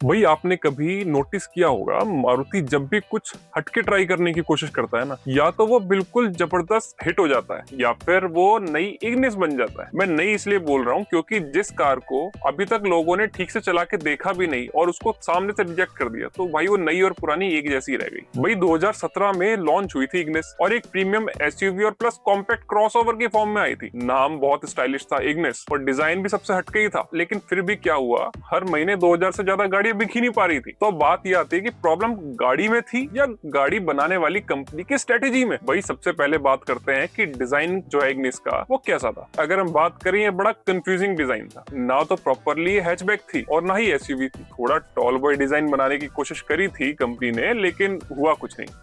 भाई आपने कभी नोटिस किया होगा मारुति जब भी कुछ हटके ट्राई करने की कोशिश करता है ना, या तो वो बिल्कुल जबरदस्त हिट हो जाता है या फिर वो नई इग्निस बन जाता है। मैं नई इसलिए बोल रहा हूँ क्योंकि जिस कार को अभी तक लोगों ने ठीक से चला के देखा भी नहीं और उसको सामने से रिजेक्ट कर दिया, तो भाई वो नई और पुरानी एक जैसी रह गई। भाई 2017 में लॉन्च हुई थी इग्निस और एक प्रीमियम एसयूवी और प्लस कॉम्पैक्ट क्रॉसओवर के फॉर्म में आई थी। नाम बहुत स्टाइलिश था इग्निस और डिजाइन भी सबसे हटके ही था, लेकिन फिर भी क्या हुआ, हर महीने 2000 से ज्यादा गाड़ी बिक ही नहीं पा रही थी। तो बात यह आती है कि प्रॉब्लम गाड़ी में थी या गाड़ी बनाने वाली कंपनी की स्ट्रेटेजी में। भाई सबसे पहले बात करते हैं कि डिजाइन जो है इग्निस का वो कैसा था। अगर हम बात करें, ये बड़ा कंफ्यूजिंग डिजाइन था। ना तो प्रॉपरली हैचबैक थी और ना ही एसयूवी थी। थोड़ा टॉल बॉय डिजाइन बनाने की कोशिश करी थी कंपनी ने, लेकिन हुआ कुछ नहीं।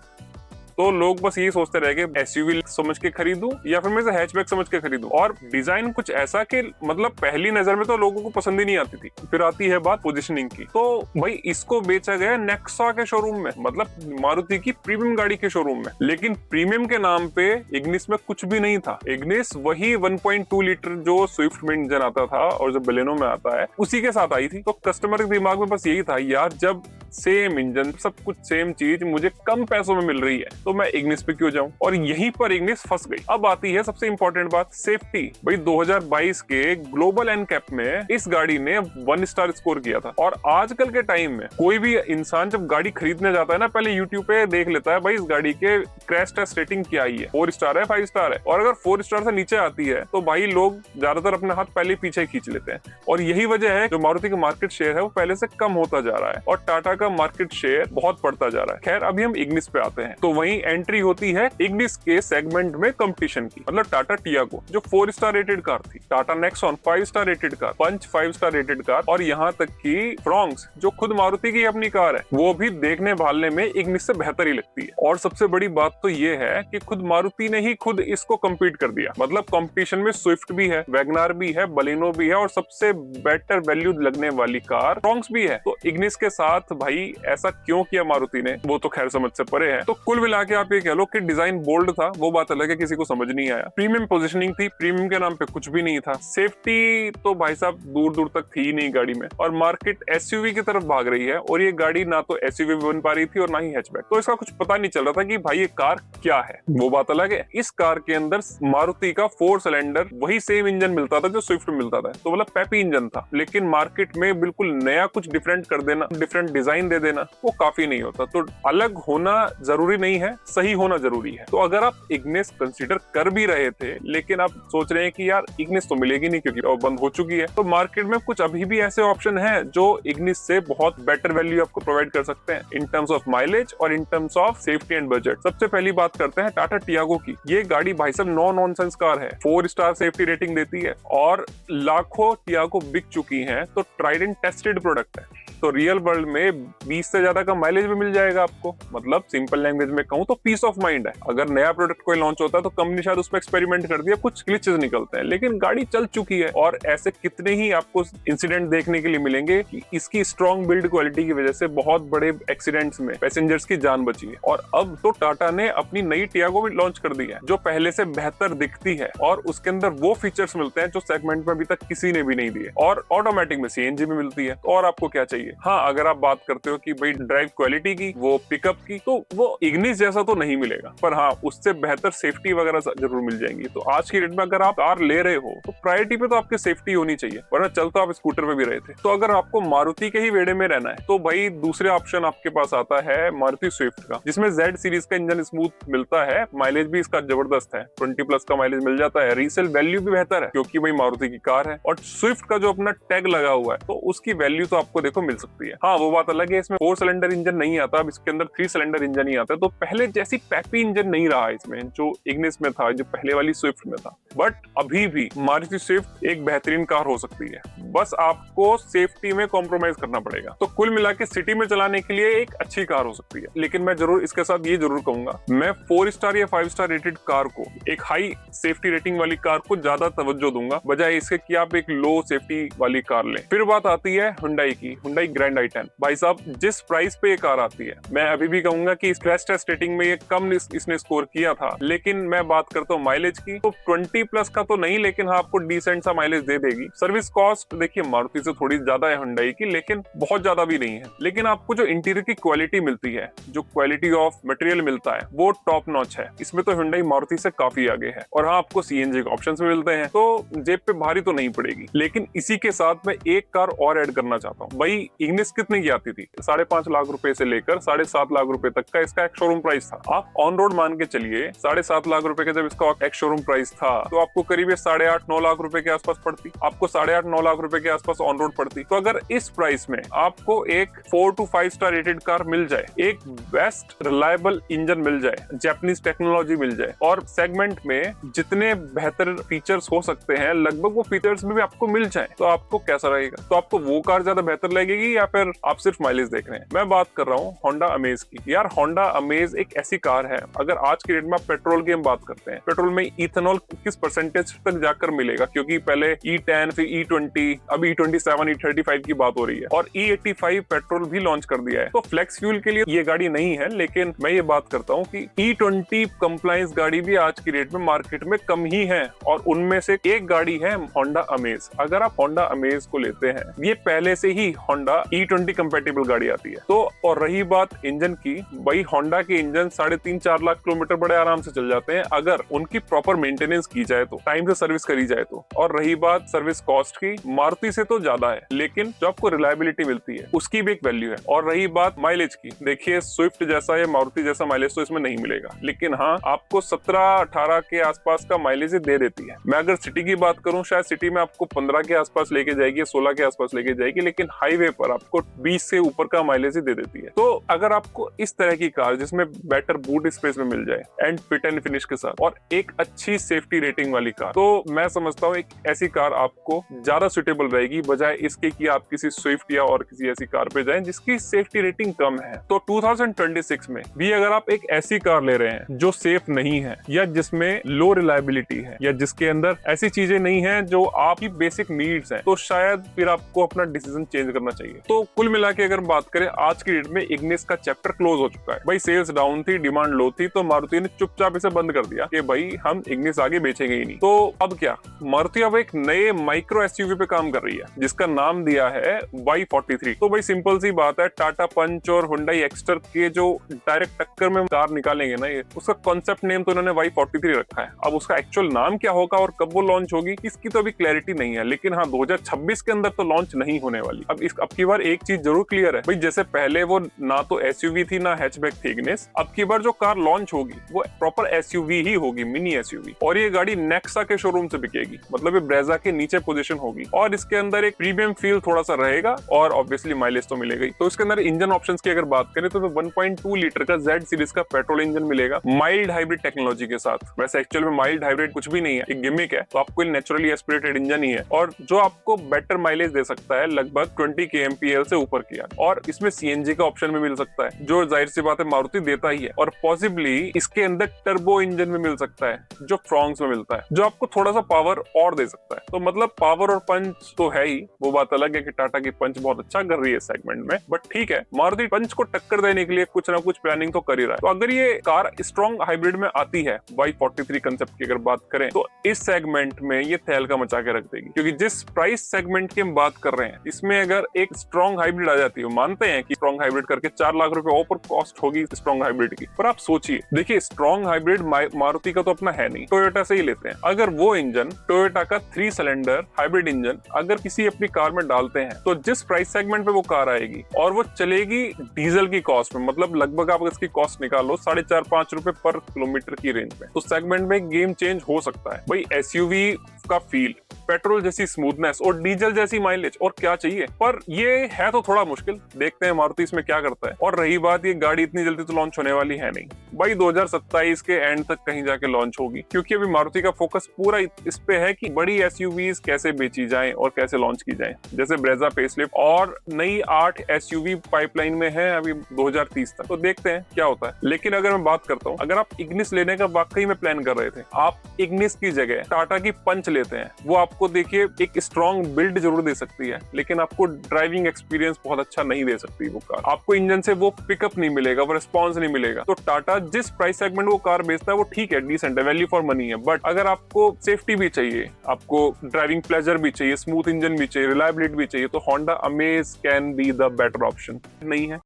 तो लोग बस यही सोचते रह गए एसयूवी समझ के खरीदूं या फिर मैं इसे हैचबैक समझ के खरीदूं। और डिजाइन कुछ ऐसा कि मतलब पहली नजर में तो लोगों को पसंद ही नहीं आती थी। फिर आती है बात पोजीशनिंग की, तो भाई इसको बेचा गया नेक्सा के शोरूम में, मतलब मारुति की प्रीमियम गाड़ी के शोरूम में। लेकिन प्रीमियम के नाम पे इग्निस में कुछ भी नहीं था। इग्निस वही 1.2 लीटर जो स्विफ्ट में इंजन आता था और जो बलेनो में आता है उसी के साथ आई थी। तो कस्टमर के दिमाग में बस यही था, यार जब सेम इंजन सब कुछ सेम चीज मुझे कम पैसों में मिल रही है तो मैं इग्निस पे क्यों जाऊं। और यहीं पर इग्निस फंस गई। अब आती है सबसे इंपॉर्टेंट बात, सेफ्टी। भाई 2022 के ग्लोबल एनकैप में इस गाड़ी ने 1 स्टार स्कोर किया था। और आजकल के टाइम में कोई भी इंसान जब गाड़ी खरीदने जाता है ना, पहले यूट्यूब पे देख लेता है भाई इस गाड़ी के क्रैश टेस्ट रेटिंग क्या आई है, 4 स्टार है 5 स्टार है। और अगर 4 स्टार से नीचे आती है तो भाई लोग ज्यादातर अपने हाथ पहले पीछे खींच लेते हैं। और यही वजह है जो मारुति का मार्केट शेयर है वो पहले से कम होता जा रहा है और टाटा का मार्केट शेयर बहुत बढ़ता जा रहा है। खैर अभी हम इग्निस पे आते हैं। तो वहीं एंट्री होती है इग्निस के सेगमेंट में कंपटीशन की। मतलब टाटा टियागो जो 4 स्टार रेटेड कार थी, Tata Nexon 5 star rated car, Punch 5 star rated car, और यहाँ तक कि फ्रॉन्क्स जो खुद मारुति की अपनी कार है वो भी देखने भालने में इग्निस से बेहतर ही लगती है। और सबसे बड़ी बात तो ये है कि खुद मारुति ने ही खुद इसको कम्पीट कर दिया। मतलब कंपटीशन में स्विफ्ट भी है, वैगनार भी है, बलेनो भी है और सबसे बेटर वैल्यू लगने वाली कार फ्रॉन्क्स भी है। तो इग्निस के साथ भाई ऐसा क्यों किया मारुति ने, वो तो खैर समझ से परे है। तो कुल मिला के आप ये कह लो कि डिजाइन बोल्ड था, वो बात अलग है, किसी को समझ नहीं आया। प्रीमियम पोजीशनिंग थी, प्रीमियम के नाम पे कुछ भी नहीं था। सेफ्टी तो भाई साहब दूर दूर तक थी ही नहीं गाड़ी में। और मार्केट एसयूवी की तरफ भाग रही है और ये गाड़ी ना तो एसयूवी बन पा रही थी और ना ही हैचबैक। तो इसका कुछ पता नहीं चल रहा था कि भाई ये कार क्या है। वो बात अलग है, इस कार के अंदर मारुति का 4 सिलेंडर वही सेम इंजन मिलता था जो स्विफ्ट में मिलता था। तो मतलब पेपी इंजन था। लेकिन मार्केट में बिल्कुल नया कुछ डिफरेंट कर देना, डिफरेंट डिजाइन दे देना, वो काफी नहीं होता। तो अलग होना जरूरी नहीं है, सही होना जरूरी है। तो अगर आप इग्निस कंसीडर कर भी रहे थे लेकिन आप सोच रहे हैं कि यार इग्निस तो मिलेगी नहीं क्योंकि वो बंद हो चुकी है, तो मार्केट में कुछ अभी भी ऐसे ऑप्शन हैं जो इग्निस से बहुत बेटर वैल्यू आपको प्रोवाइड कर सकते हैं इन टर्म्स ऑफ माइलेज और in terms of safety and budget. सबसे पहली बात करते हैं टाटा टियागो की। ये गाड़ी भाई साहब नो नॉनसेंस कार है, 4 स्टार सेफ्टी रेटिंग देती है और लाखों टियागो बिक चुकी हैं। तो ट्राइड एंड टेस्टेड प्रोडक्ट है। तो रियल वर्ल्ड में 20 से ज्यादा का माइलेज भी मिल जाएगा आपको। मतलब सिंपल लैंग्वेज में कहूं तो पीस ऑफ माइंड है। अगर नया प्रोडक्ट कोई लॉन्च होता है तो कंपनी शायद उस पर एक्सपेरिमेंट कर दिया, कुछ ग्लिचेस निकलते हैं, लेकिन गाड़ी चल चुकी है। और ऐसे कितने ही आपको इंसिडेंट देखने के लिए मिलेंगे कि इसकी स्ट्रॉन्ग बिल्ड क्वालिटी की वजह से बहुत बड़े एक्सीडेंट्स में पैसेंजर्स की जान बची है। और अब तो टाटा ने अपनी नई टियागो भी लॉन्च कर दी है जो पहले से बेहतर दिखती है और उसके अंदर वो फीचर्स मिलते हैं जो सेगमेंट में अभी तक किसी ने भी नहीं दिए। और ऑटोमेटिक में सीएनजी भी मिलती है। तो और आपको क्या चाहिए। हाँ, अगर आप बात करते हो कि भाई ड्राइव क्वालिटी की, वो पिकअप की, तो वो इग्निस जैसा तो नहीं मिलेगा, पर हाँ उससे बेहतर सेफ्टी वगैरह जरूर मिल जाएंगी। तो आज की डेट में अगर आप कार ले रहे हो तो प्रायोरिटी पे तो आपकी सेफ्टी होनी चाहिए, वरना चल तो आप स्कूटर पे भी रहे थे। तो अगर आपको मारुति के ही वेड़े में रहना है तो भाई दूसरे ऑप्शन आपके पास आता है मारुति स्विफ्ट का, जिसमें जेड सीरीज का इंजन स्मूथ मिलता है, माइलेज भी इसका जबरदस्त है, 20+ का माइलेज मिल जाता है, रीसेल वैल्यू भी बेहतर है क्योंकि भाई मारुति की कार है। और स्विफ्ट का जो अपना टैग लगा हुआ है तो उसकी वैल्यू तो आपको देखो मिल सकती है। हाँ वो बात अलग है, इसमें 4 सिलेंडर इंजन नहीं आता, अब इसके अंदर 3 सिलेंडर इंजन ही आता है। तो पहले जैसी पैपी इंजन नहीं रहा इसमें जो इग्निस में था, जो पहले वाली स्विफ्ट में था। बट अभी भी मारुति स्विफ्ट एक बेहतरीन कार हो सकती है, बस आपको सेफ्टी में कॉम्प्रोमाइज करना पड़ेगा। तो कुल मिला के सिटी में चलाने के लिए एक अच्छी कार हो सकती है। लेकिन मैं जरूर इसके साथ ये जरूर कहूंगा, मैं 4 स्टार या 5 स्टार रेटेड कार को, एक हाई सेफ्टी रेटिंग वाली कार को ज्यादा तवज्जो दूंगा बजाय इसके कि आप एक लो सेफ्टी वाली कार लें। फिर बात आती है हुंडई की। Hyundai Hyundai grand i10। भाई साहब जिस प्राइस पे ये कार आती है, मैं अभी भी कहूंगा कि क्रैश टेस्ट रेटिंग में ये कम इसने स्कोर किया था, लेकिन मैं बात करता हूँ माइलेज की, तो 20+ का तो नहीं, लेकिन हाँ आपको डिसेंट सा माइलेज दे देगी। सर्विस कॉस्ट देखिए मारुति से थोड़ी ज्यादा है हुंडई की, लेकिन बहुत ज्यादा भी नहीं है। लेकिन आपको जो इंटीरियर की क्वालिटी मिलती है, जो क्वालिटी ऑफ मटेरियल मिलता है, वो टॉप नॉच है। इसमें तो हुंडई मारुति से काफी आगे है। और हाँ आपको सीएनजी के ऑप्शंस भी मिलते हैं, तो जेब पे भारी तो नहीं पड़ेगी। लेकिन इसी के साथ मैं एक कार और ऐड करना चाहता हूँ। भाई इग्निस कितने की आती थी? 5.5 लाख रुपए से लेकर 7.5 लाख रुपए तक का इसका एक शोरूम प्राइस था। आप ऑन रोड मान के चलिए 7.5 लाख रुपए का जब इसका एक शोरूम प्राइस था, तो आपको करीब 8.5-9 लाख रुपए के आसपास पड़ती। आपको 8.5-9 लाख रुपए के आसपास ऑन रोड पड़ती। तो अगर इस प्राइस में आपको एक 4 to 5 स्टार रेटेड कार मिल जाए, एक बेस्ट रिलायबल इंजन मिल जाए, जापानीज टेक्नोलॉजी मिल जाए, और सेगमेंट में जितने बेहतर फीचर्स हो सकते हैं लगभग वो फीचर्स भी आपको मिल जाए, तो आपको कैसा रहेगा? तो आपको वो कार ज्यादा बेहतर लगेगी या फिर आप सिर्फ माइलेज देख रहे हैं? मैं बात कर रहा हूँ होंडा अमेज की। यार होंडा अमेज एक ऐसी कार है, अगर आज के डेट में पेट्रोल की हम बात करते हैं, पेट्रोल में इथेनॉल किस परसेंटेज तक जाकर मिलेगा, क्योंकि पहले E10 फिर E20, अब E27 E35 की बात हो रही है, और E85 पेट्रोल भी लॉन्च कर दिया है। तो फ्लेक्स फ्यूल के लिए ये गाड़ी नहीं है, लेकिन मैं ये बात करता हूँ कि E20 कंप्लायंस गाड़ी भी आज की डेट में मार्केट में कम ही है, और उनमें से एक गाड़ी है होंडा अमेज। अगर आप होंडा अमेज को लेते हैं, ये पहले से ही होंडा E20 कंपैटिबल गाड़ी आती है। तो और रही बात इंजन की, भाई होंडा के इंजन 3.5-4 लाख किलोमीटर बड़े आराम से चल जाते हैं, अगर उनकी प्रॉपर मेंटेनेंस की जाए तो, टाइम से सर्विस करी जाए तो। और रही बात सर्विस कॉस्ट की, मारुति से तो ज्यादा है, लेकिन जो आपको रिलायबिलिटी मिलती है उसकी भी एक वैल्यू है। और रही बात माइलेज की, देखिए स्विफ्ट जैसा या मारुति जैसा माइलेज तो इसमें नहीं मिलेगा, लेकिन हाँ आपको 17-18 के आसपास का माइलेज दे देती है। मैं अगर सिटी की बात करूं, शायद सिटी में आपको 15 के आसपास लेके जाएगी, 16 के आसपास लेके जाएगी, लेकिन हाईवे पर आपको 20 से ऊपर का माइलेज दे देती है। तो अगर आपको इस तरह की कार जिसमें बेटर बूट स्पेस में मिल जाए, एंड फिट एंड फिनिश के साथ, और एक अच्छी सेफ्टी रेटिंग वाली कार, तो मैं समझता हूँ एक ऐसी कार आपको ज्यादा सुटेबल रहेगी, बजाय इसके कि आप किसी स्विफ्ट या और किसी ऐसी कार पे जाएं जिसकी सेफ्टी रेटिंग कम है। तो 2026 में भी अगर आप एक ऐसी कार ले रहे हैं जो सेफ नहीं है, या जिसमें लो रिलायबिलिटी है, या जिसके अंदर ऐसी चीजें नहीं है जो आपकी बेसिक नीड्स हैं, तो शायद फिर आपको अपना डिसीजन चेंज करना चाहिए। तो कुल मिला के अगर बात करें, आज की डेट में इग्निस का चैप्टर क्लोज हो चुका है। भाई सेल्स डाउन थी, डिमांड लो थी, तो मारुति ने चुपचाप इसे बंद कर दिया कि भाई हम इग्निस आगे बेचेंगे ही नहीं। तो अब क्या, मारुति अब एक नए माइक्रो एसयूवी पे काम कर रही है, जिसका नाम दिया है Y43। तो भाई सिंपल सी बात है, टाटा पंच और हुंडई एक्स्टर के जो डायरेक्ट टक्कर में कार निकालेंगे ना, ये उसका कॉन्सेप्ट नेम तो इन्होंने Y43 रखा है। अब उसका एक्चुअल नाम क्या होगा और कब वो लॉन्च होगी, इसकी तो अभी क्लैरिटी नहीं है, लेकिन हाँ 2026 के अंदर तो लॉन्च नहीं होने वाली। अब की बार एक चीज जरूर क्लियर है भाई, जैसे पहले वो ना तो एसयूवी थी ना हैचबैक थी इग्निस, अब की बार जो कार लॉन्च होगी वो प्रॉपर एसयूवी ही होगी, मिनी एसयूवी, और ये गाड़ी नेक्सा के शोरूम से बिकेगी, मतलब ये ब्रेजा के नीचे पोजीशन होगी, और इसके अंदर एक प्रीमियम फील थोड़ा सा रहेगा, और ऑब्वियसली माइलेज तो मिलेगा ही। तो इसके अंदर इंजन ऑप्शंस की अगर बात करें तो 1.2 लीटर का Z सीरीज का पेट्रोल इंजन मिलेगा, माइल्ड हाइब्रिड टेक्नोलॉजी के साथ। वैसे एक्चुअल में माइल्ड हाइब्रिड कुछ भी नहीं है, एक गिमिक है, तो आपको नेचुरली एस्पिरेटेड इंजन ही है, और जो आपको बेटर माइलेज दे सकता है, लगभग 20 kmpl से ऊपर किया, और इसमें सीएनजी का ऑप्शन भी मिल सकता है, जो जाहिर सी बात है मारुति देता ही है, और पॉसिबली इसके अंदर टर्बो इंजन भी मिल सकता है, जो फ्रॉन्क्स में मिलता है, जो आपको थोड़ा सा पावर और दे सकता है। तो मतलब पावर और पंच तो है ही, वो बात अलग है कि टाटा की पंच बहुत अच्छा कर रही है सेगमेंट में, बट ठीक है, मारुति पंच को टक्कर देने के लिए कुछ ना कुछ प्लानिंग तो कर ही रहा है। तो अगर ये कार स्ट्रॉन्ग हाइब्रिड में आती है, Y43 कंसेप्ट की अगर बात करें, तो इस सेगमेंट में ये तहलका मचा के रख देगी, क्योंकि जिस प्राइस सेगमेंट की हम बात कर रहे हैं, इसमें अगर एक स्ट्रॉन्ग हाइब्रिड आ जाती है, मानते हैं कि स्ट्रॉन्ग हाइब्रिड करके 4 लाख रुपए ऊपर कॉस्ट होगी स्ट्रॉन्ग हाइब्रिड की, पर आप सोचिए, देखिए स्ट्रॉन्ग हाइब्रिड मारुति का तो अपना है नहीं, टोयोटा से ही लेते हैं। अगर वो इंजन टोयोटा का 3 सिलेंडर हाइब्रिड इंजन अगर किसी अपनी कार में डालते हैं, तो जिस प्राइस सेगमेंट पे वो कार आएगी और वो चलेगी डीजल की कॉस्ट में, मतलब लगभग आप इसकी कॉस्ट निकालो 4.5-5 रुपए पर किलोमीटर की रेंज में, तो सेगमेंट में गेम चेंज हो सकता है। भाई एसयूवी का फील, पेट्रोल जैसी स्मूथनेस और डीजल जैसी माइलेज, और क्या चाहिए? पर ये है तो थोड़ा मुश्किल, देखते हैं मारुति इसमें क्या करता है। और रही बात, ये गाड़ी इतनी जल्दी तो लॉन्च होने वाली है नहीं भाई, 2027 के एंड तक कहीं जाके लॉन्च होगी, क्योंकि अभी मारुति का फोकस पूरा इस पे है कि बड़ी एसयूवीज कैसे बेची जाएं और कैसे लॉन्च की जाएं, जैसे ब्रेजा फेसलिफ्ट, और नई 8 एसयूवी पाइपलाइन में है अभी 2030 तक, तो देखते हैं क्या होता है। लेकिन अगर मैं बात करता हूँ, अगर आप इग्निस लेने का वाकई में प्लान कर रहे थे, आप इग्निस की जगह टाटा की पंच लेते हैं, वो आपको देखिए एक स्ट्रॉन्ग बिल्ड जरूर दे सकती है, लेकिन आपको ड्राइविंग एक्सपीरियंस बहुत अच्छा नहीं दे सकती वो कार। आपको इंजन से वो पिकअप नहीं मिलेगा, वो रिस्पॉन्स नहीं मिलेगा। तो टाटा जिस प्राइस सेगमेंट वो कार बेचता है वो ठीक है, डिसेंट है, वैल्यू फॉर मनी है। बट अगर आपको सेफ्टी भी चाहिए, आपको ड्राइविंग प्लेजर भी चाहिए, स्मूथ इंजन भी चाहिए, रिलायबिलिटी भी चाहिए, तो Honda amaze can be the better option. नहीं है